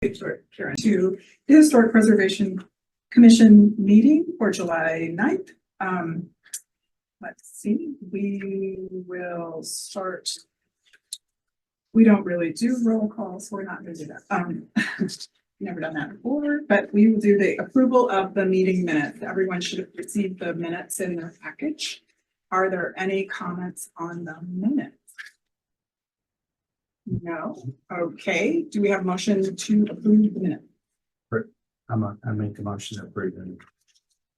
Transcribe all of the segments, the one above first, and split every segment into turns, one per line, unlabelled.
Karen, to the Historic Preservation Commission meeting for July 9th. Let's see, we will start. We don't really do roll calls. We're not going to do that. Never done that before, but we will do the approval of the meeting minutes. Everyone should have received the minutes in their package. Are there any comments on the minutes? No. Okay. Do we have a motion to approve the minutes?
I make the motion to approve them.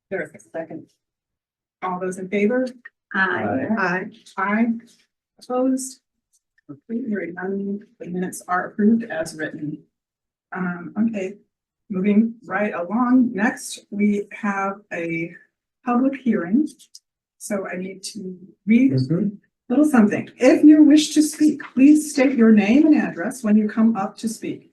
There's a second. All those in favor?
Aye.
Aye. Aye. Opposed? Okay, hearing none, the minutes are approved as written. Okay, moving right along. Next, we have a public hearing. So I need to read a little something. If you wish to speak, please state your name and address when you come up to speak.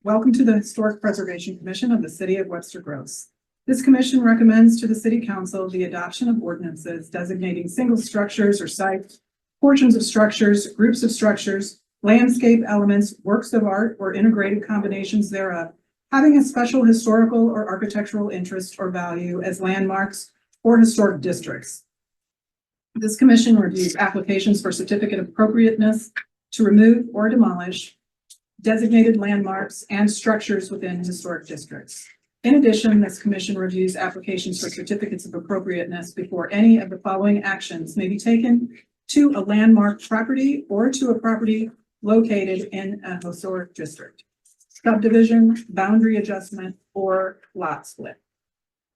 Welcome to the Historic Preservation Commission of the City of Webster Groves. This commission recommends to the City Council the adoption of ordinances designating single structures or sites, portions of structures, groups of structures, landscape elements, works of art, or integrated combinations thereof, having a special historical or architectural interest or value as landmarks or historic districts. This commission reviews applications for certificate of appropriateness to remove or demolish designated landmarks and structures within historic districts. In addition, this commission reviews applications for certificates of appropriateness before any of the following actions may be taken to a landmark property or to a property located in a historic district, subdivision, boundary adjustment, or lot split.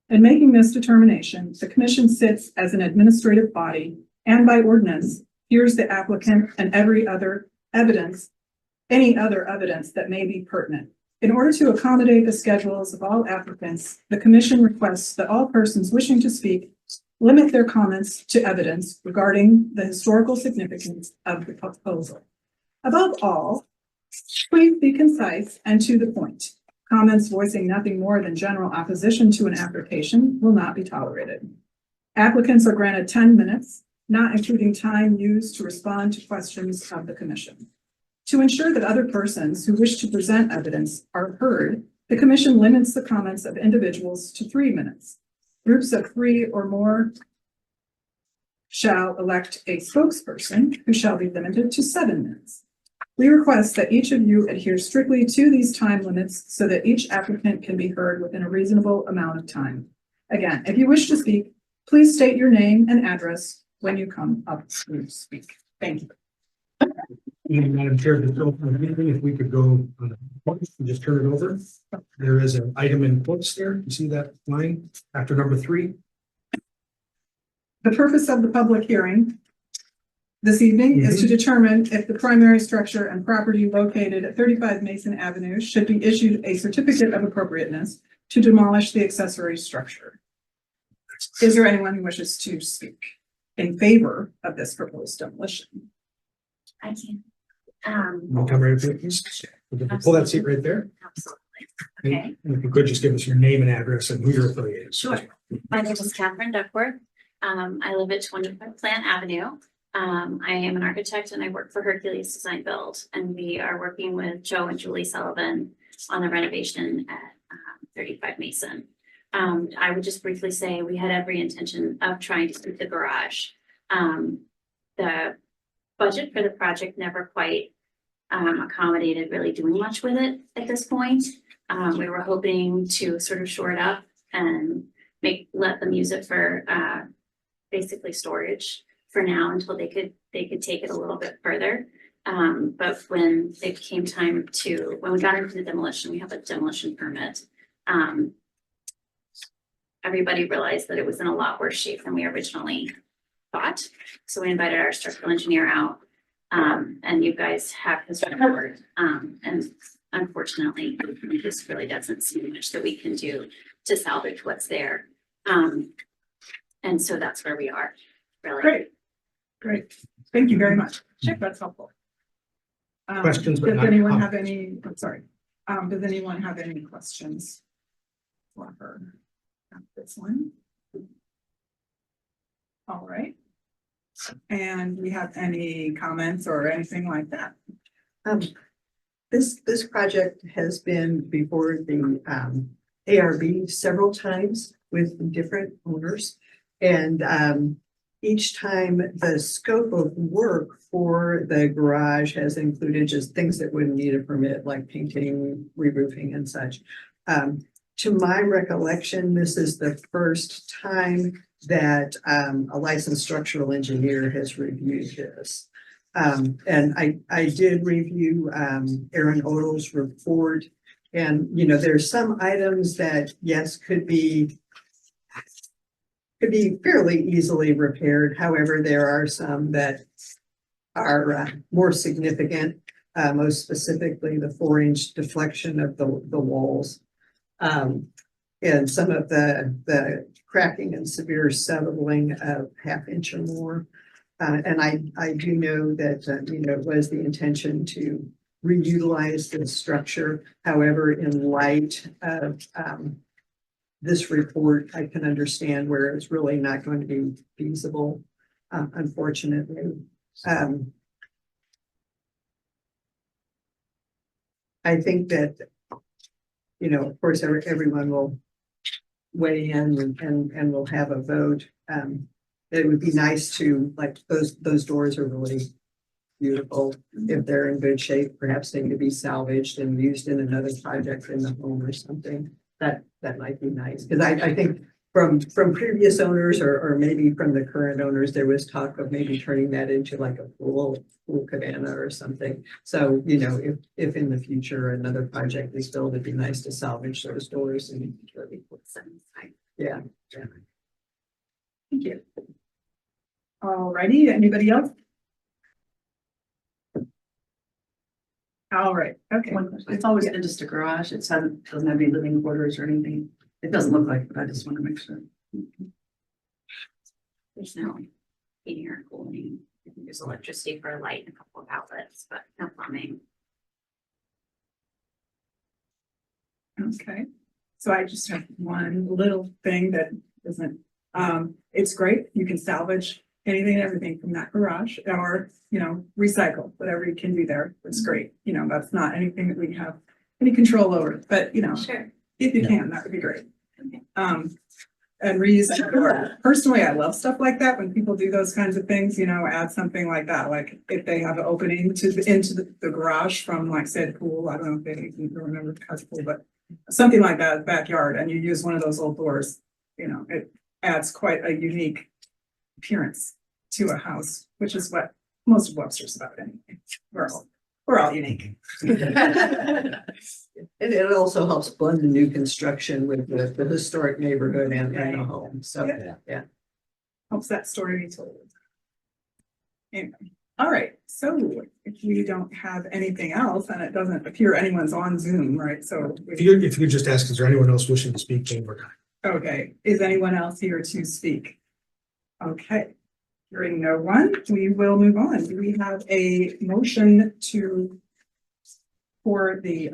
In making this determination, the commission sits as an administrative body and by ordinance hears the applicant and any other evidence that may be pertinent. In order to accommodate the schedules of all applicants, the commission requests that all persons wishing to speak limit their comments to evidence regarding the historical significance of the proposal. Above all, please be concise and to the point. Comments voicing nothing more than general opposition to an application will not be tolerated. Applicants are granted 10 minutes, not including time used to respond to questions of the commission. To ensure that other persons who wish to present evidence are heard, the commission limits the comments of individuals to 3 minutes. Groups of 3 or more shall elect a spokesperson who shall be limited to 7 minutes. We request that each of you adhere strictly to these time limits so that each applicant can be heard within a reasonable amount of time. Again, if you wish to speak, please state your name and address when you come up to speak. Thank you.
Madam Chair, if we could go on the quotes and just turn it over. There is an item in quotes there. You see that line after number 3?
The purpose of the public hearing this evening is to determine if the primary structure and property located at 35 Mason Avenue should be issued a certificate of appropriateness to demolish the accessory structure. Is there anyone who wishes to speak in favor of this proposed demolition?
I can.
We'll come right up here, please. Pull that seat right there.
Absolutely. Okay.
And if you could just give us your name and address and who you're affiliated.
Sure. My name is Catherine Duckworth. I live at 25 Plant Avenue. I am an architect and I work for Hercules Design Build, and we are working with Joe and Julie Sullivan on the renovation at 35 Mason. I would just briefly say we had every intention of trying to keep the garage. The budget for the project never quite accommodated really doing much with it at this point. We were hoping to sort of shore it up and let them use it for basically storage for now until they could take it a little bit further. But when it came time when we got into the demolition, we have a demolition permit. Everybody realized that it was in a lot worse shape than we originally thought. So we invited our structural engineer out, and you guys have his report. And unfortunately, it just really doesn't seem much that we can do to salvage what's there. And so that's where we are, really.
Great. Thank you very much. Sure, that's helpful.
Questions, but
does
not
anyone
comments.
have any? I'm sorry. Does anyone have any questions for her? This one. All right. And we have any comments or anything like that?
This project has been before the ARB several times with different owners. And each time the scope of work for the garage has included just things that wouldn't need a permit, like painting, re-roofing and such. To my recollection, this is the first time that a licensed structural engineer has reviewed this. And I did review Aaron Odell's report. And, you know, there's some items that, yes, could be fairly easily repaired. However, there are some that are more significant, most specifically the 4-inch deflection of the walls. And some of the cracking and severe settling of 1/2 inch or more. And I do know that, you know, it was the intention to reutilize this structure. However, in light of this report, I can understand where it's really not going to be feasible, unfortunately. I think that, you know, of course, everyone will weigh in and we'll have a vote. It would be nice to, like, those doors are really beautiful. If they're in good shape, perhaps they could be salvaged and used in another project in the home or something. That might be nice, because I think from previous owners or maybe from the current owners, there was talk of maybe turning that into like a pool cabana or something. So, you know, if in the future another project is built, it'd be nice to salvage those doors and really put some. Yeah.
Thank you. Alrighty, anybody else? All right, okay.
One question. It's always been just a garage. It doesn't have any living quarters or anything. It doesn't look like it, but I just want to make sure.
There's no heating or cooling. I think there's electricity for a light and a couple of outlets, but no plumbing.
Okay, so I just have one little thing that isn't, it's great. You can salvage anything and everything from that garage or, you know, recycle whatever you can do there. It's great. You know, that's not anything that we have any control over, but you know,
Sure.
if you can, that would be great.
Okay.
And reuse. Personally, I love stuff like that when people do those kinds of things, you know, add something like that. Like if they have an opening into the garage from, like, said pool, I don't know if they even remember the pool, but something like that, backyard, and you use one of those old doors, you know, it adds quite a unique appearance to a house, which is what most of Webster's about anyway. We're all unique.
And it also helps blend the new construction with the historic neighborhood and the home. So, yeah.
Helps that story be told. Anyway, all right, so if we don't have anything else, and it doesn't appear anyone's on Zoom, right? So
If you could just ask, is there anyone else wishing to speak one more time?
okay, is anyone else here to speak? Okay, hearing no one, we will move on. Do we have a motion for the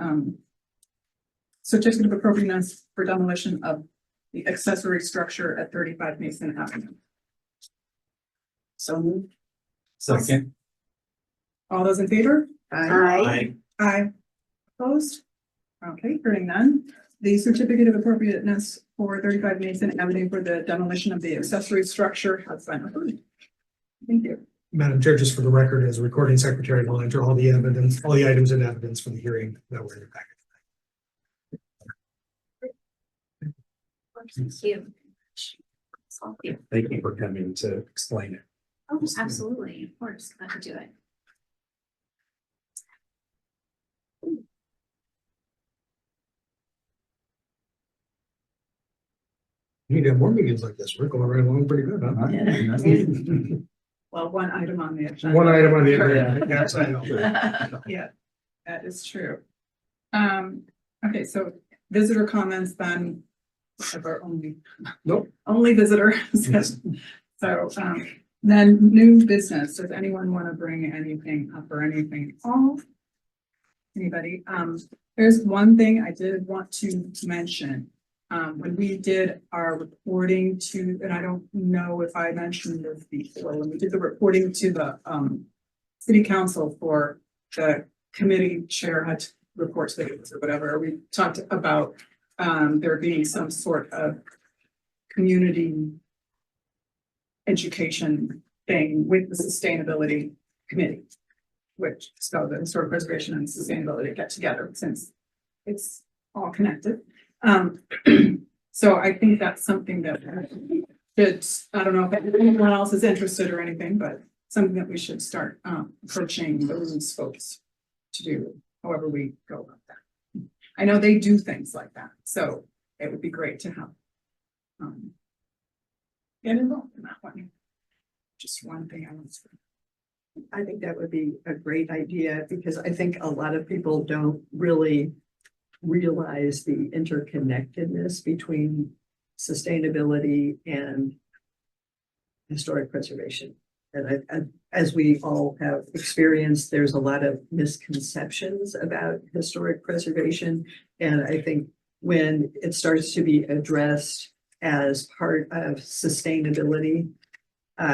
certificate of appropriateness for demolition of the accessory structure at 35 Mason Avenue? So moved.
Second.
All those in favor?
Aye.
Aye. Opposed? Okay, hearing none. The certificate of appropriateness for 35 Mason Avenue for the demolition of the accessory structure has been approved. Thank you.
Madam Chair, just for the record, as recording secretary, will enter all the evidence, all the items in evidence from the hearing that were in the packet.
Thank you. Thank you.
Thank you for coming to explain it.
Oh, absolutely, of course, glad to do it.
You need to have more meetings like this. We're going right along pretty good, huh?
Well, one item on the agenda.
One item on the agenda. Yes, I know.
Yeah, that is true. Okay, so visitor comments then. Our only.
Nope.
Only visitor.
Yes.
So, then new business. Does anyone want to bring anything up or anything off? Anybody? There's one thing I did want to mention. When we did our reporting to, and I don't know if I mentioned this before, when we did the reporting to the city council for the committee chair had to report to the or whatever, we talked about there being some sort of community education thing with the sustainability committee, which so the historic preservation and sustainability get together since it's all connected. So I think that's something that should, I don't know if anyone else is interested or anything, but something that we should start approaching those folks to do, however we go about that. I know they do things like that, so it would be great to have get involved in that one. Just one thing I want to say.
I think that would be a great idea because I think a lot of people don't really realize the interconnectedness between sustainability and historic preservation. And as we all have experienced, there's a lot of misconceptions about historic preservation. And I think when it starts to be addressed as part of sustainability,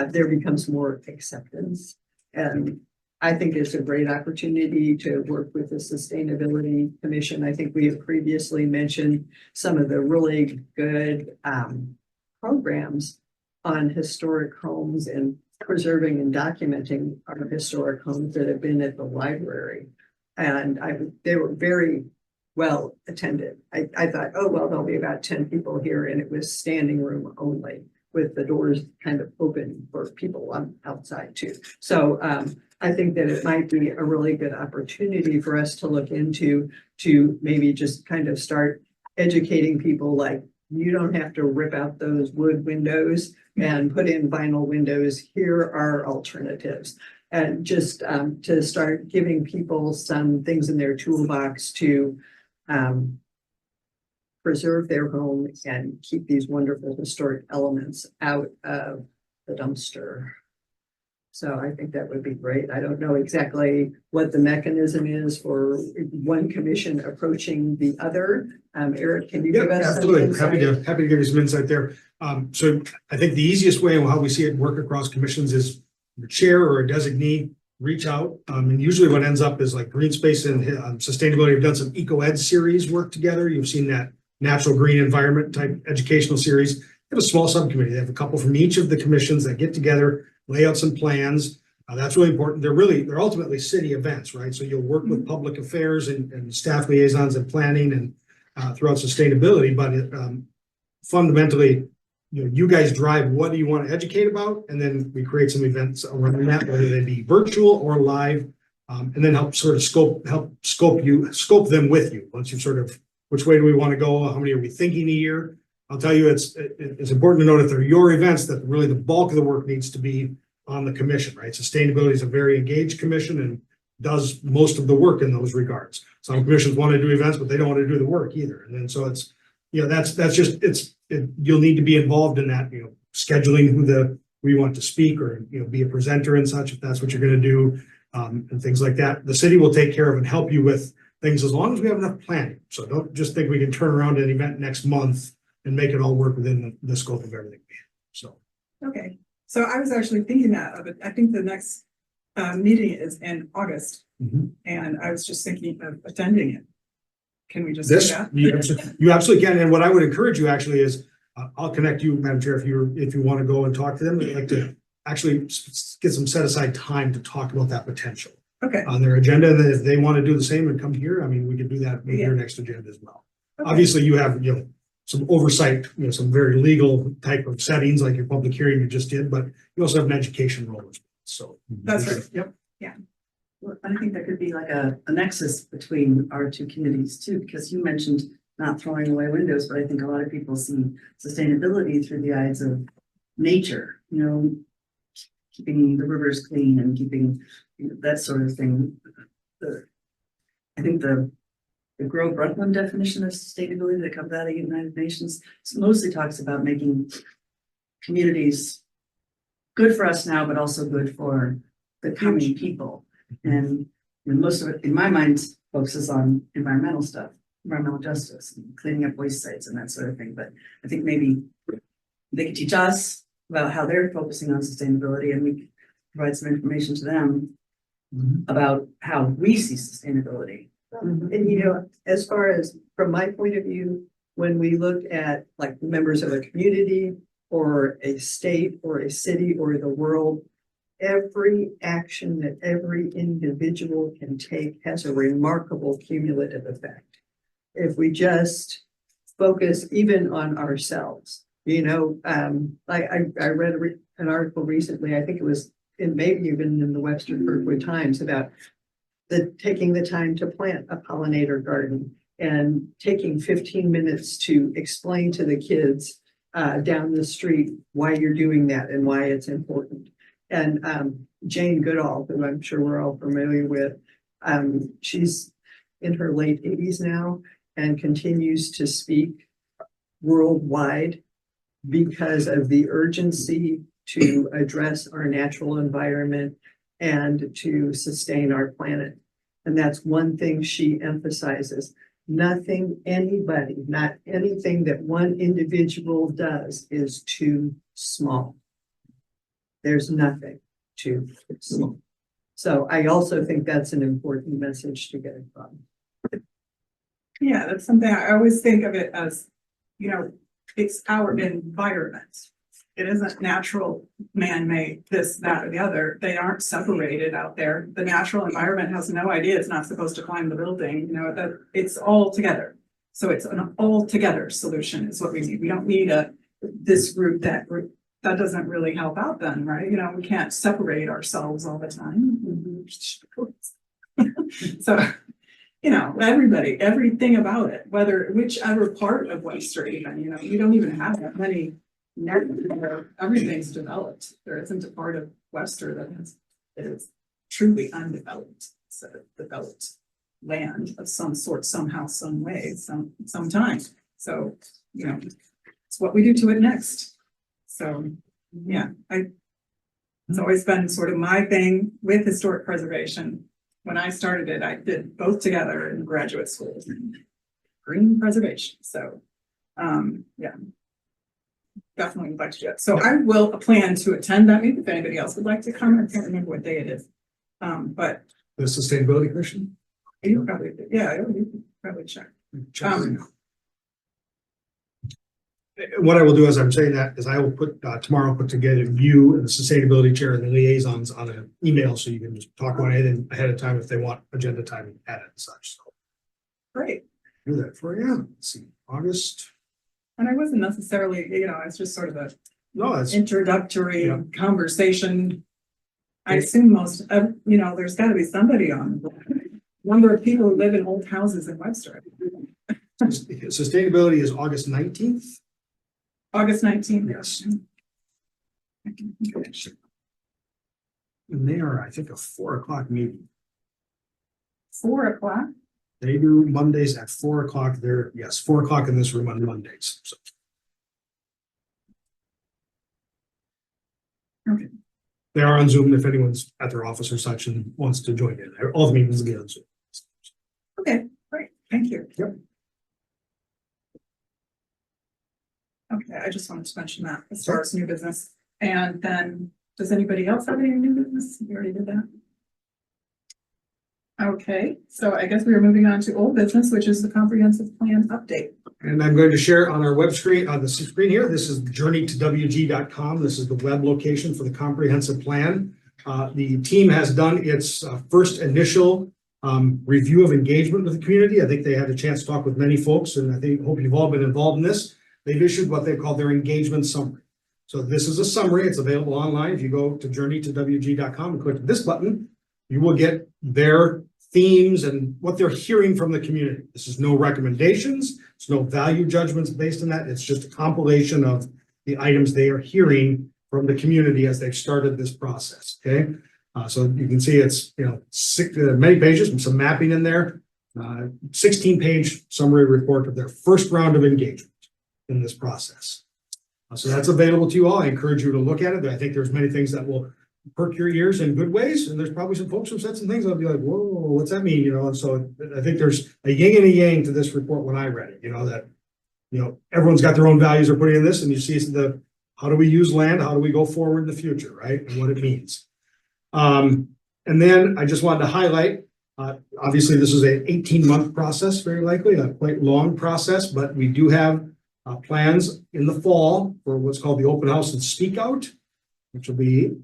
there becomes more acceptance. And I think it's a great opportunity to work with the Sustainability Commission. I think we have previously mentioned some of the really good programs on historic homes and preserving and documenting our historic homes that have been at the library. And they were very well attended. I thought, oh, well, there'll be about 10 people here, and it was standing room only with the doors kind of open for people outside too. So I think that it might be a really good opportunity for us to look into to maybe just kind of start educating people like, you don't have to rip out those wood windows and put in vinyl windows. Here are alternatives. And just to start giving people some things in their toolbox to preserve their home and keep these wonderful historic elements out of the dumpster. So I think that would be great. I don't know exactly what the mechanism is for one commission approaching the other. Eric, can you give us?
Absolutely. Happy to give you some insight there. So I think the easiest way and how we see it work across commissions is the chair or a designee reach out. And usually what ends up is like Green Space and Sustainability have done some eco-ed series work together. You've seen that natural green environment type educational series. They have a small subcommittee. They have a couple from each of the commissions that get together, lay out some plans. That's really important. They're ultimately city events, right? So you'll work with public affairs and staff liaisons and planning and throughout sustainability, but fundamentally, you guys drive what do you want to educate about, and then we create some events around that, whether they be virtual or live, and then help scope them with you. Once you've sort of, which way do we want to go? How many are we thinking a year? I'll tell you, it's important to note if they're your events that really the bulk of the work needs to be on the commission, right? Sustainability is a very engaged commission and does most of the work in those regards. Some commissions want to do events, but they don't want to do the work either. And then so it's, that's just, you'll need to be involved in that, scheduling who you want to speak or, be a presenter and such, if that's what you're going to do, and things like that. The city will take care of and help you with things as long as we have enough planning. So don't just think we can turn around an event next month and make it all work within the scope of everything we have. So.
Okay, so I was actually thinking that of it. I think the next meeting is in August, and I was just thinking of attending it. Can we just do that?
You absolutely can. And what I would encourage you actually is, I'll connect you, Madam Chair, if you want to go and talk to them. I'd like to actually get some set aside time to talk about that potential
Okay.
on their agenda. And then if they want to do the same and come here, I mean, we could do that maybe your next agenda as well.
Okay.
Obviously, you have some oversight, some very legal type of settings like your public hearing you just did, but you also have an education role as well. So
That's right. Yep.
Well, I think there could be like a nexus between our two communities too, because you mentioned not throwing away windows, but I think a lot of people see sustainability through the eyes of nature, keeping the rivers clean and keeping that sort of thing. I think the Grow Brundtland definition of sustainability that comes out of the United Nations mostly talks about making communities good for us now, but also good for the coming people. And most of it, in my mind, focuses on environmental stuff, environmental justice, and cleaning up waste sites and that sort of thing. But I think maybe they could teach us about how they're focusing on sustainability, and we could provide some information to them about how we see sustainability.
And you know, as far as from my point of view, when we look at like members of a community or a state or a city or the world, every action that every individual can take has a remarkable cumulative effect. If we just focus even on ourselves, you know, I read an article recently, I think it was in maybe even in the Webster Kirkwood Times about taking the time to plant a pollinator garden and taking 15 minutes to explain to the kids down the street why you're doing that and why it's important. And Jane Goodall, who I'm sure we're all familiar with, she's in her late 80s now and continues to speak worldwide because of the urgency to address our natural environment and to sustain our planet. And that's one thing she emphasizes. Nothing anybody, not anything that one individual does is too small. There's nothing too small. So I also think that's an important message to get across.
Yeah, that's something I always think of it as, you know, it's our environment. It isn't natural, man-made, this, that, or the other. They aren't separated out there. The natural environment has no idea it's not supposed to climb the building, you know, that it's all together. So it's an all-together solution is what we need. We don't need this group, that group. That doesn't really help out then, right? You know, we can't separate ourselves all the time. So, you know, everybody, everything about it, whichever part of Webster even, you know, we don't even have that many where everything's developed. There isn't a part of Webster that is truly undeveloped. So developed land of some sort, somehow, some way, sometime. So, you know, it's what we do to it next. So, yeah, it's always been sort of my thing with historic preservation. When I started it, I did both together in graduate school, green preservation. So, yeah. Definitely would like to do it. So I will plan to attend that meeting if anybody else would like to come. I can't remember what day it is. But
The Sustainability Commission?
you probably, yeah, you could probably check.
What I will do as I'm saying that is I will tomorrow put together you and the sustainability chair and the liaisons on an email so you can just talk about anything ahead of time if they want agenda time added and such. So
Great.
do that for you. Let's see, August.
And I wasn't necessarily, you know, it's just sort of a
No, that's
introductory
Yeah.
conversation. I assume you know, there's gotta be somebody on. Number of people who live in old houses in Webster.
sustainability is August 19th.
August 19th.
Yes. And they are, I think, a 4:00 meeting.
4:00.
They do Mondays at 4:00. They're, yes, 4:00 in this room on Mondays. So.
Okay.
They are on Zoom if anyone's at their office or such and wants to join in. All the meetings will be on Zoom.
Okay, great, thank you.
Yep.
Okay, I just wanted to mention that as far as new business. And then, does anybody else have any new business? You already did that. Okay, so I guess we are moving on to old business, which is the comprehensive plan update.
And I'm going to share on our web screen, on the screen here, this is journeytowg.com. This is the web location for the comprehensive plan. The team has done its first initial review of engagement with the community. I think they had a chance to talk with many folks, and hope you've all been involved in this. They've issued what they call their engagement summary. So this is a summary. It's available online. If you go to journeytowg.com and click this button, you will get their themes and what they're hearing from the community. This is no recommendations. It's no value judgments based on that. It's just a compilation of the items they are hearing from the community as they've started this process. Okay. So you can see it's, you know, many pages and some mapping in there, 16-page summary report of their first round of engagement in this process. So that's available to you all. I encourage you to look at it. I think there's many things that will perk your ears in good ways. And there's probably some folks who said some things I'll be like, whoa, what's that mean? You know, and so I think there's a yin and a yang to this report when I read it, you know, that, you know, everyone's got their own values they're putting in this, and you see how do we use land? How do we go forward in the future, right? And what it means. And then I just wanted to highlight, obviously, this is an 18-month process, very likely, a quite long process, but we do have plans in the fall for what's called the open house and speak out, which will be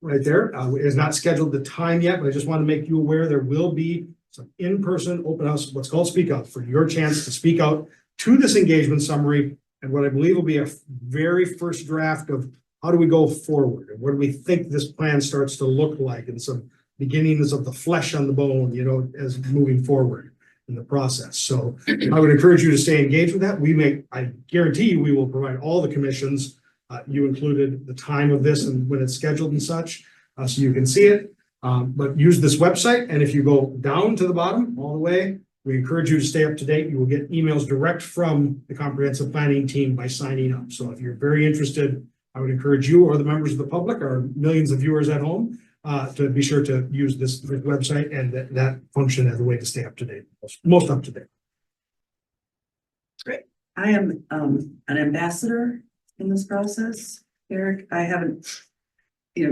right there. It is not scheduled the time yet, but I just want to make you aware there will be some in-person open house, what's called speak out, for your chance to speak out to this engagement summary and what I believe will be a very first draft of how do we go forward and what do we think this plan starts to look like, and some beginnings of the flesh on the bone, you know, as moving forward in the process. So I would encourage you to stay engaged with that. I guarantee you, we will provide all the commissions, you included the time of this and when it's scheduled and such, so you can see it. But use this website, and if you go down to the bottom all the way, we encourage you to stay up to date. You will get emails direct from the comprehensive planning team by signing up. So if you're very interested, I would encourage you or the members of the public or millions of viewers at home to be sure to use this website and that function as a way to stay up to date, most up to date.
I am an ambassador in this process, Eric. I haven't,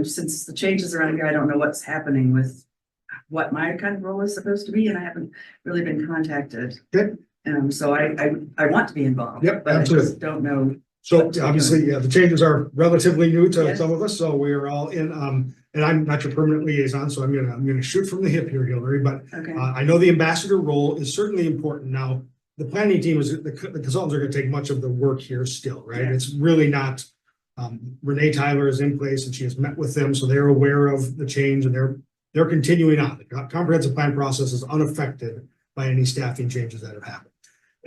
since the changes around here, I don't know what's happening with what my kind of role is supposed to be, and I haven't really been contacted.
Good.
So I want to be involved.
Yep,
but
absolutely.
I just don't know.
So obviously, yeah, the changes are relatively new to
Yes.
some of us, so we are all in, and I'm not your permanent liaison, so I'm gonna shoot from the hip here, Hillary, but
Okay.
I know the ambassador role is certainly important. Now, the planning team the consultants are gonna take much of the work here still, right?
Yeah.
It's really not, Renee Tyler is in place and she has met with them, so they're aware of the change and they're continuing on. The comprehensive plan process is unaffected by any staffing changes that have happened.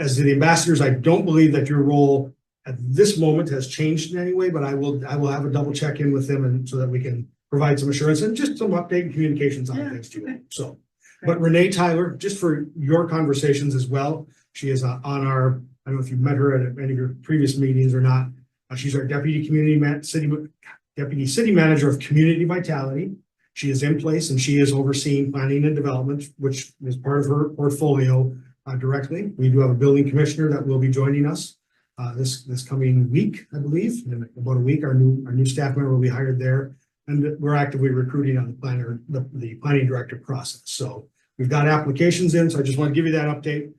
As to the ambassadors, I don't believe that your role at this moment has changed in any way, but I will have a double check in with them and so that we can provide some assurance and just some update and communications on
Yeah,
things to you.
okay.
So, but Renee Tyler, just for your conversations as well, she is on our, I don't know if you've met her at any of your previous meetings or not. She's our deputy city manager of community vitality. She is in place and she is overseeing planning and development, which is part of her portfolio directly. We do have a building commissioner that will be joining us this coming week, I believe. In about a week, our new staff member will be hired there, and we're actively recruiting on the planning director process. So we've got applications in. So I just want to give you that update.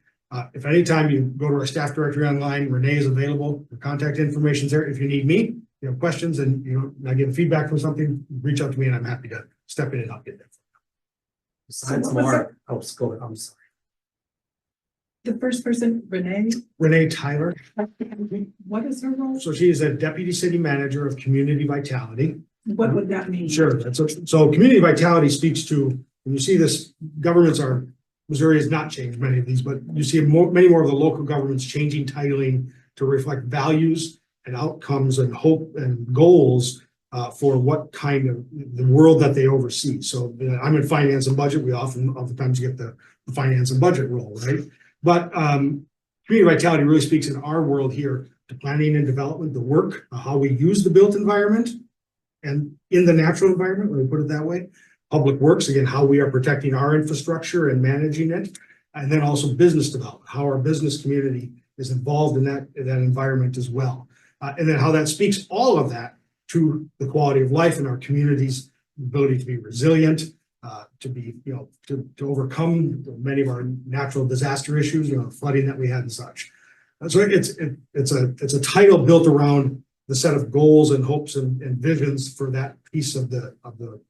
If anytime you go to our staff directory online, Renee is available. Her contact information is there. If you need me, you have questions and I get feedback from something, reach out to me and I'm happy to step in and help get there.
Besides
what was
more, I'm sorry.
The first person, Renee,
Renee Tyler.
what is her role?
So she is a deputy city manager of community vitality.
What would that mean?
Sure. So community vitality speaks to, when you see this, Missouri has not changed many of these, but you see many more of the local governments changing titling to reflect values and outcomes and hope and goals for what kind of the world that they oversee. So I'm in finance and budget. We oftentimes get the finance and budget role, right? But community vitality really speaks in our world here to planning and development, the work, how we use the built environment and in the natural environment, let me put it that way. Public works, again, how we are protecting our infrastructure and managing it. And then also business development, how our business community is involved in that environment as well. And then how that speaks all of that to the quality of life in our communities, ability to be resilient, to be, to overcome many of our natural disaster issues, flooding that we had and such. So it's a title built around the set of goals and hopes and visions for that piece of the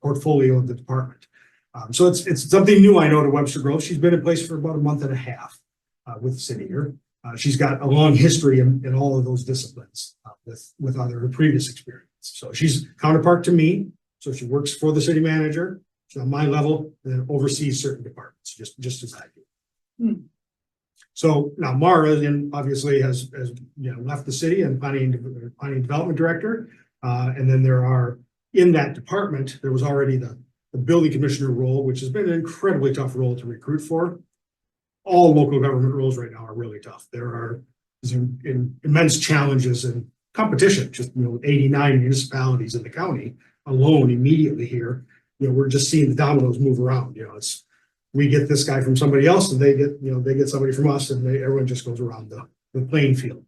portfolio of the department. So it's something new, I know, to Webster Grove. She's been in place for about a month and a half with the city here. She's got a long history in all of those disciplines with her previous experience. So she's counterpart to me. So she works for the city manager. She's on my level and then oversees certain departments, just as I do. So now Mara then obviously has left the city and planning development director. And then there are, in that department, there was already the building commissioner role, which has been an incredibly tough role to recruit for. All local government roles right now are really tough. There are immense challenges and competition, just 89 municipalities in the county alone immediately here. We're just seeing the dominoes move around. We get this guy from somebody else and they get somebody from us and everyone just goes around the playing field.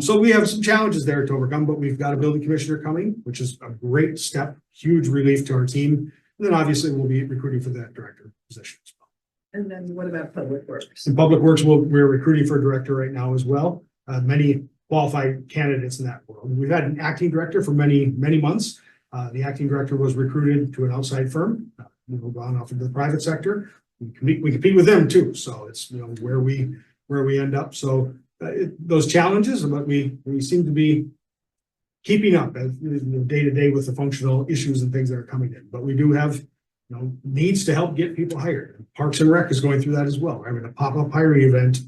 So we have some challenges there to overcome, but we've got a building commissioner coming, which is a great step, huge relief to our team. And then obviously we'll be recruiting for that director position as well.
And then what about Public Works?
In Public Works, we're recruiting for a director right now as well. Many qualified candidates in that world. We've had an acting director for many, many months. The acting director was recruited to an outside firm, gone off into the private sector. We compete with them too. So it's, where we end up. So those challenges, but we seem to be keeping up as day to day with the functional issues and things that are coming in. But we do have, needs to help get people hired. Parks and Rec is going through that as well. We're having a pop-up hiring event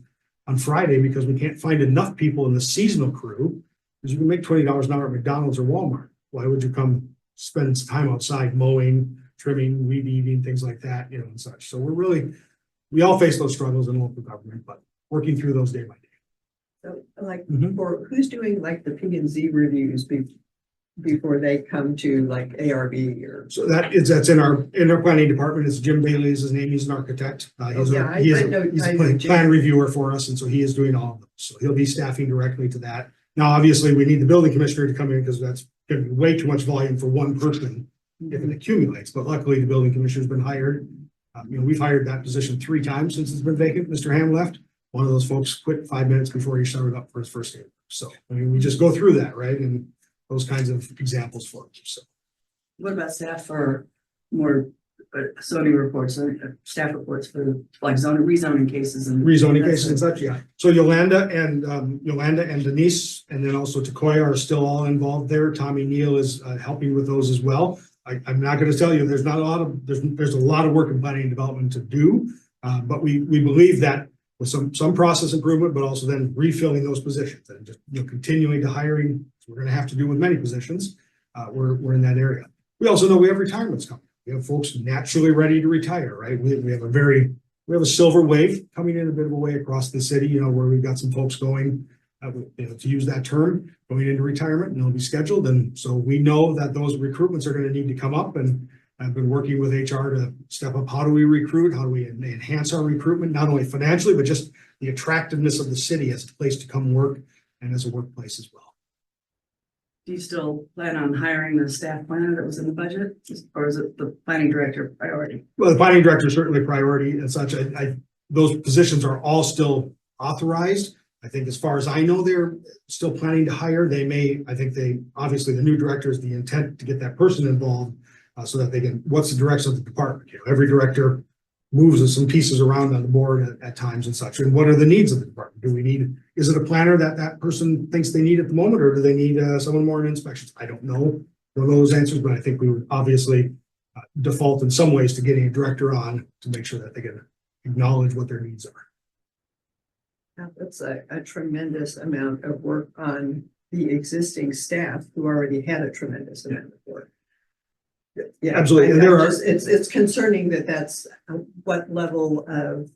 on Friday because we can't find enough people in the seasonal crew, because you can make $20 an hour at McDonald's or Walmart. Why would you come spend time outside mowing, trimming, weed eating, things like that, and such. So we all face those struggles in local government, but working through those day by day.
So like,
Mhm.
for who's doing like the P and Z reviews before they come to like ARB or?
So that's in our planning department. It's Jim Bailey is his name. He's an architect. He's
yeah,
a
I know
plan
Jim.
reviewer for us. And so he is doing all of those. So he'll be staffing directly to that. Now, obviously, we need the building commissioner to come in because that's going to be way too much volume for one person if it accumulates. But luckily, the building commissioner's been hired. We've hired that position 3 times since it's been vacant. Mr. Ham left. One of those folks quit 5 minutes before he started up for his first day. So, we just go through that, right? And those kinds of examples for you. So
What about staff for more zoning reports, staff reports for like rezoning cases and?
rezoning cases and such, yeah. So Yolanda and Denise, and then also Takoya are still all involved there. Tommy Neal is helping with those as well. I'm not going to tell you, there's a lot of work in planning and development to do. But we believe that with some process improvement, but also then refilling those positions and just, continuing to hiring, we're going to have to do with many positions. We're in that area. We also know we have retirements coming. We have folks naturally ready to retire, right? We have a silver wave coming in a bit of a way across the city, where we've got some folks going, to use that term, going into retirement, and they'll be scheduled. And so we know that those recruitments are going to need to come up, and I've been working with HR to step up. How do we recruit? How do we enhance our recruitment, not only financially, but just the attractiveness of the city as a place to come work and as a workplace as well.
Do you still plan on hiring the staff planner that was in the budget, or is it the planning director priority?
Well, the planning director is certainly priority and such. Those positions are all still authorized. I think as far as I know, they're still planning to hire. Obviously the new director is the intent to get that person involved so that what's the direction of the department? Every director moves some pieces around on the board at times and such. And what are the needs of the department? Is it a planner that person thinks they need at the moment, or do they need someone more in inspections? I don't know those answers, but I think we would obviously default in some ways to getting a director on to make sure that they can acknowledge what their needs are.
That's a tremendous amount of work on the existing staff who already had a tremendous amount of work. Yeah,
Absolutely. And
it's concerning that's what level of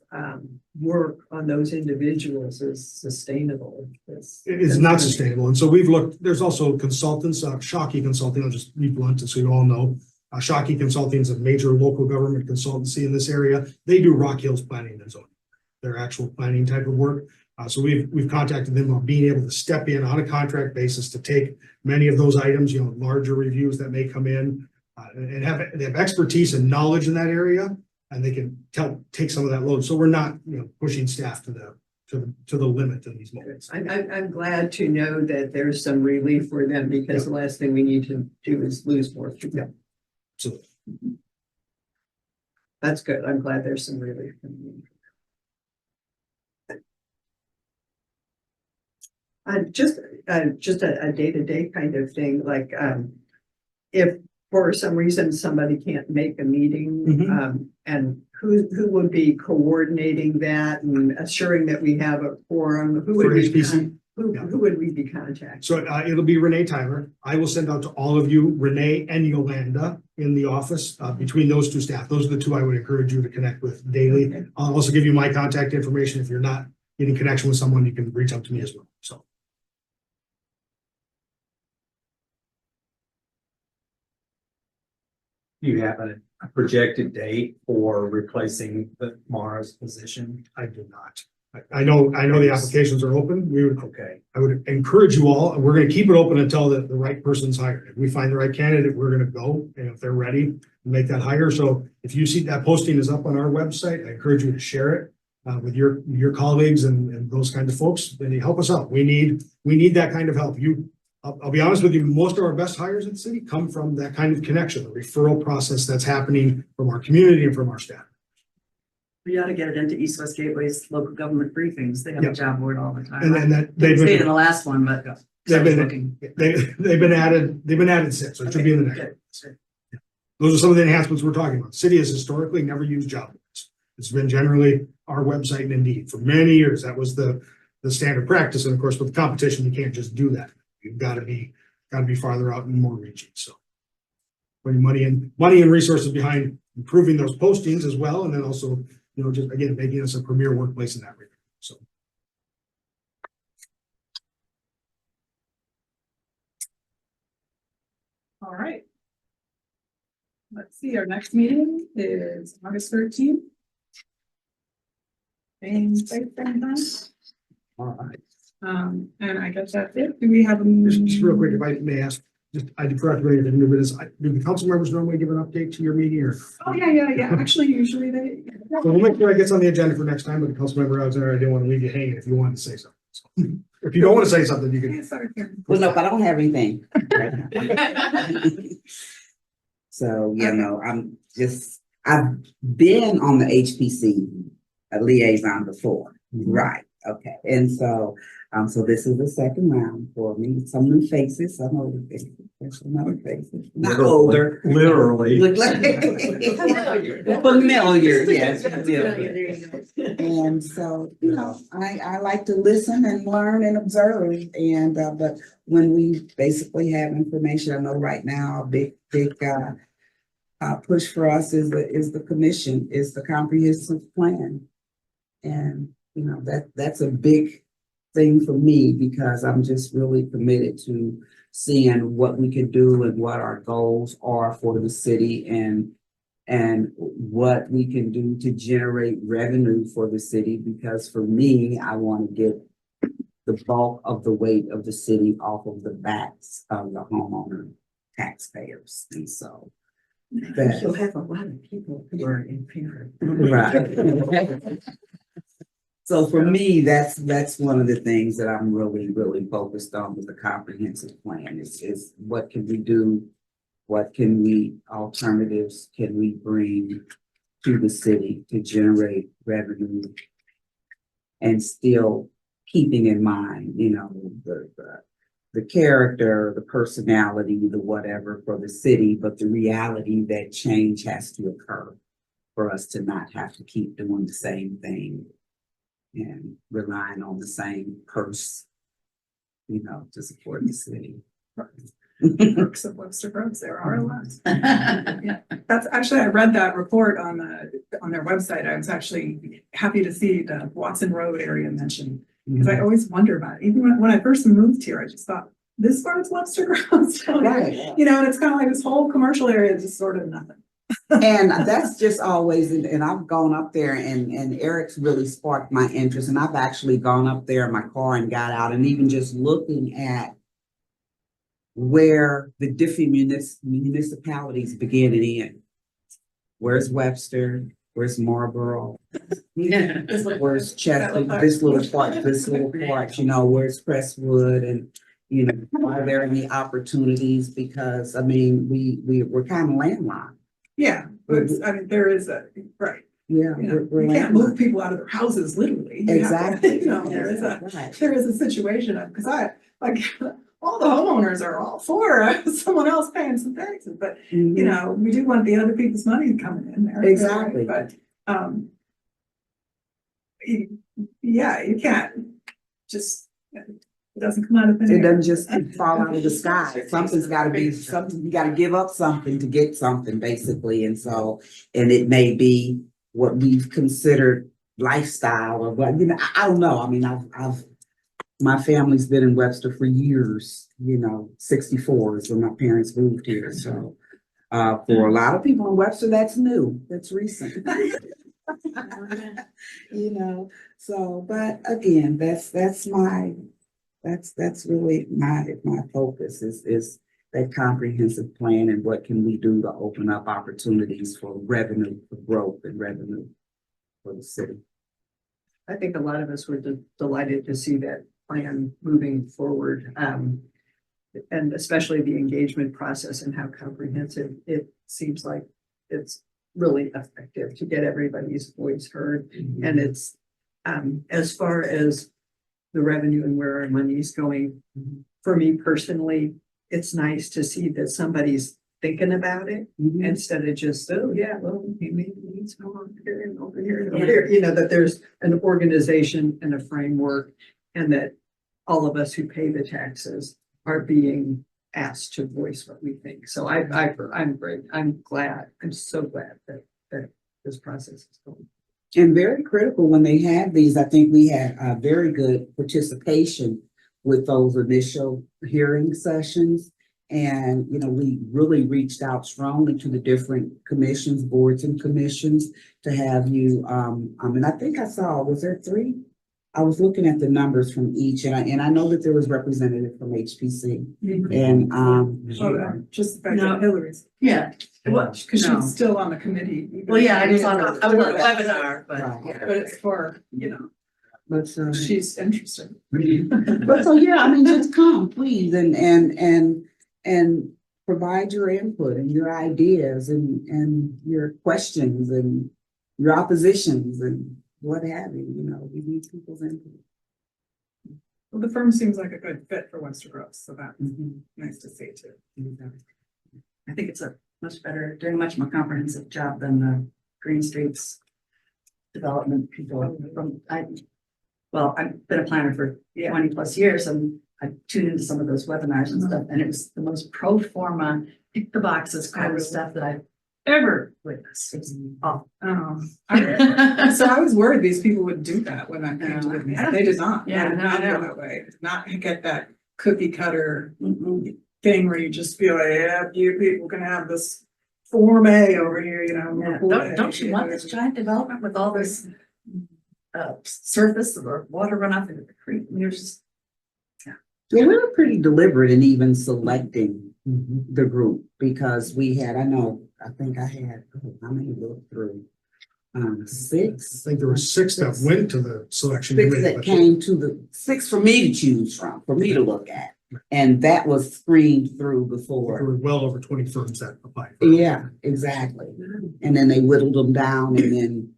work on those individuals is sustainable.
It's not sustainable. And so we've looked, there's also consultants, Shockey Consulting, I'll just be blunt so you all know. Shockey Consulting is a major local government consultancy in this area. They do Rock Hills planning and zoning, their actual planning type of work. So we've contacted them on being able to step in on a contract basis to take many of those items, larger reviews that may come in. And they have expertise and knowledge in that area, and they can take some of that load. So we're not, pushing staff to the limit in these moments.
I'm glad to know that there's some relief for them, because the last thing we need to do is lose more people.
Yeah. Absolutely.
That's good. I'm glad there's some relief. Just a day-to-day kind of thing, like if for some reason somebody can't make a meeting, and who would be coordinating that and assuring that we have a quorum? Who would
For
we
HPC?
who would we be contacting?
So it'll be Renee Tyler. I will send out to all of you, Renee and Yolanda in the office, between those two staff. Those are the two I would encourage you to connect with daily.
Okay.
I'll also give you my contact information. If you're not getting connection with someone, you can reach out to me as well. So.
Do you have a projected date for replacing the Mara's position?
I do not. I know the applications are open.
Okay.
I would encourage you all, and we're gonna keep it open until the right person's hired. If we find the right candidate, we're gonna go, and if they're ready, make that hire. So if you see that posting is up on our website, I encourage you to share it with your colleagues and those kinds of folks. Then you help us out. We need that kind of help. I'll be honest with you, most of our best hires in the city come from that kind of connection, the referral process that's happening from our community and from our staff.
We ought to get it into East West Gateway's local government briefings. They have
Yeah.
a job board all the time.
And then that
Didn't
they've
see it in
been,
the last one, but.
they've
I was
been,
looking.
they've been added since, so it should be in the next.
Good.
Those are some of the enhancements we're talking about. City has historically never used job boards. It's been generally our website and Indeed for many years. That was the standard practice. And of course, with competition, you can't just do that. You've got to be farther out and more reaching. So putting money and resources behind improving those postings as well. And then also, just again, making us a premier workplace in that regard. So.
All right. Let's see, our next meeting is August 13th. Same time.
All right.
And I guess that's it. Do we have a?
Just real quick, if I may ask, I forgot to bring it in new business. Do the council members normally give an update to your meeting or?
Oh, yeah. Actually, usually they.
So we'll make sure it gets on the agenda for next time, but the council member out there, I didn't want to leave you hanging if you wanted to say something. So, if you don't want to say something, you
Yeah,
can.
sorry, Karen.
Well, no, but I don't have anything. So, I've been on the HPC liaison before, right? Okay, and so this is the second round for me. Some new faces, some older faces, there's some other faces, not older.
Literally.
Look like familiar, yes, familiar. And so, I like to listen and learn and observe. And, but when we basically have information, I know right now, a big push for us is the commission, is the comprehensive plan. And, that's a big thing for me because I'm just really committed to seeing what we can do and what our goals are for the city and what we can do to generate revenue for the city, because for me, I want to get the bulk of the weight of the city off of the backs of the homeowner taxpayers. And so
You'll have a lot of people who are in favor.
right. So for me, that's one of the things that I'm really, really focused on with the comprehensive plan is what can we do? What alternatives can we bring to the city to generate revenue? And still keeping in mind, the character, the personality, the whatever for the city, but the reality that change has to occur for us to not have to keep doing the same thing and relying on the same purse, to support the city.
Perks of Webster Groves, there are a lot. Yeah, that's actually, I read that report on their website. I was actually happy to see the Watson Road area mentioned, because I always wonder about it. Even when I first moved here, I just thought, this part is Webster Groves.
Right.
And it's kind of like this whole commercial area is just sort of nothing.
And that's just always, and I've gone up there and Eric's really sparked my interest. And I've actually gone up there in my car and got out and even just looking at where the different municipalities begin and end. Where's Webster? Where's Marlboro? Where's Chester? This little part, where's Crestwood? And, are there any opportunities? Because, we're kind of landlocked.
Yeah, but there is right.
Yeah.
You can't move people out of their houses, literally. You have to,
Exactly.
there is a situation, because all the homeowners are all for someone else paying some taxes, but
Mhm.
we do want the other people's money coming in there.
Exactly.
But you can't just, it doesn't come out of thin
It
air.
doesn't just fall out of the sky. Something's gotta be, something, you gotta give up something to get something, basically. And it may be what we've considered lifestyle or what, I don't know. My family's been in Webster for years, 64 is when my parents moved here. So for a lot of people in Webster, that's new, that's recent. You know, so, but again, that's really my focus is that comprehensive plan and what can we do to open up opportunities for revenue, for growth and revenue for the city.
I think a lot of us were delighted to see that plan moving forward. And especially the engagement process and how comprehensive it seems like it's really effective to get everybody's voice heard. And it's, as far as the revenue and where our money is going, for me personally, it's nice to see that somebody's thinking about it
Mhm.
instead of just, oh, yeah, well, maybe we need some over here and over here and over here. You know, that there's an organization and a framework, and that all of us who pay the taxes are being asked to voice what we think. So I'm great. I'm so glad that this process is going.
And very critical when they have these, I think we had a very good participation with those initial hearing sessions. And, you know, we really reached out strongly to the different commissions, boards and commissions to have you, and I think I saw, was there 3? I was looking at the numbers from each and I know that there was representative from HPC and,
Just the fact
No.
that Hillary's,
Yeah, well,
because
no.
she's still on the committee. even
Well, yeah, I
though
was on
it's
a, I was on a
for-
webinar, but
Right.
yeah.
But it's for,
but,
she's interested.
but so, yeah, I mean, just come, please, and provide your input and your ideas and your questions and your oppositions and what have you, you know, we need people's input.
Well, the firm seems like a good fit for Wester Groves, so that's
Mhm.
nice to see too.
I think it's a much better, doing a much more comprehensive job than the Green Streets development people from, well, I've been a planner for 20+ years and I tuned into some of those webinars and stuff, and it was the most pro forma, tick the boxes kind of stuff that I've ever witnessed. It was awful.
So I was worried these people would do that when I came to the meeting. They did not. They
Yeah,
did
no,
not
no.
go that way. Did not get that cookie cutter
Mhm.
thing where you just feel like, yeah, you people can have this Form A over here, you know.
Yeah,
report A,
don't you want this giant development with all this surface or water runoff into the creek? And there's just,
Yeah, we were pretty deliberate in even selecting the group because we had, I think I had, how many looked through? 6.
I think there were 6 that went to the selection
6
committee.
that
but
came to the 6 for me to choose from, for me to look at. And that was screened through
There
before.
were well over 20 firms that applied. for it.
Yeah, exactly. And then they whittled them down and then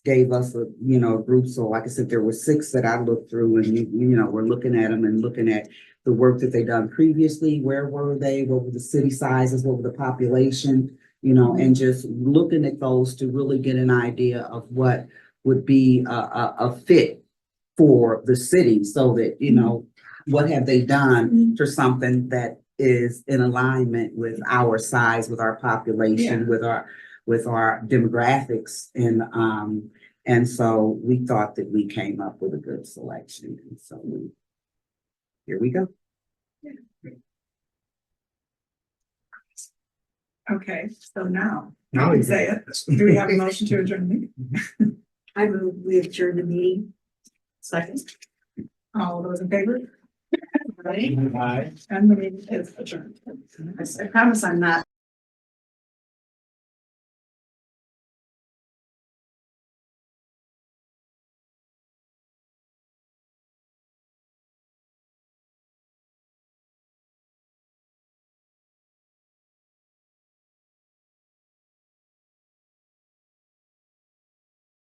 gave us a, you know, a group. So like I said, there were 6 that I looked through and, you know, we're looking at them and looking at the work that they done previously. Where were they? What were the city sizes? What were the population? You know, and just looking at those to really get an idea of what would be a fit for the city so that, you know, what have they done for something that is in alignment with our size, with our population, with our demographics. And so we thought that we came up with a good selection. And so here we go.
Okay, so now,
Now
you
you
say
can-
it. Do we have a motion to adjourn the meeting?
I move we adjourn the meeting.
Second. All those in favor?
Aye.
And the meeting is adjourned.
I promise I'm not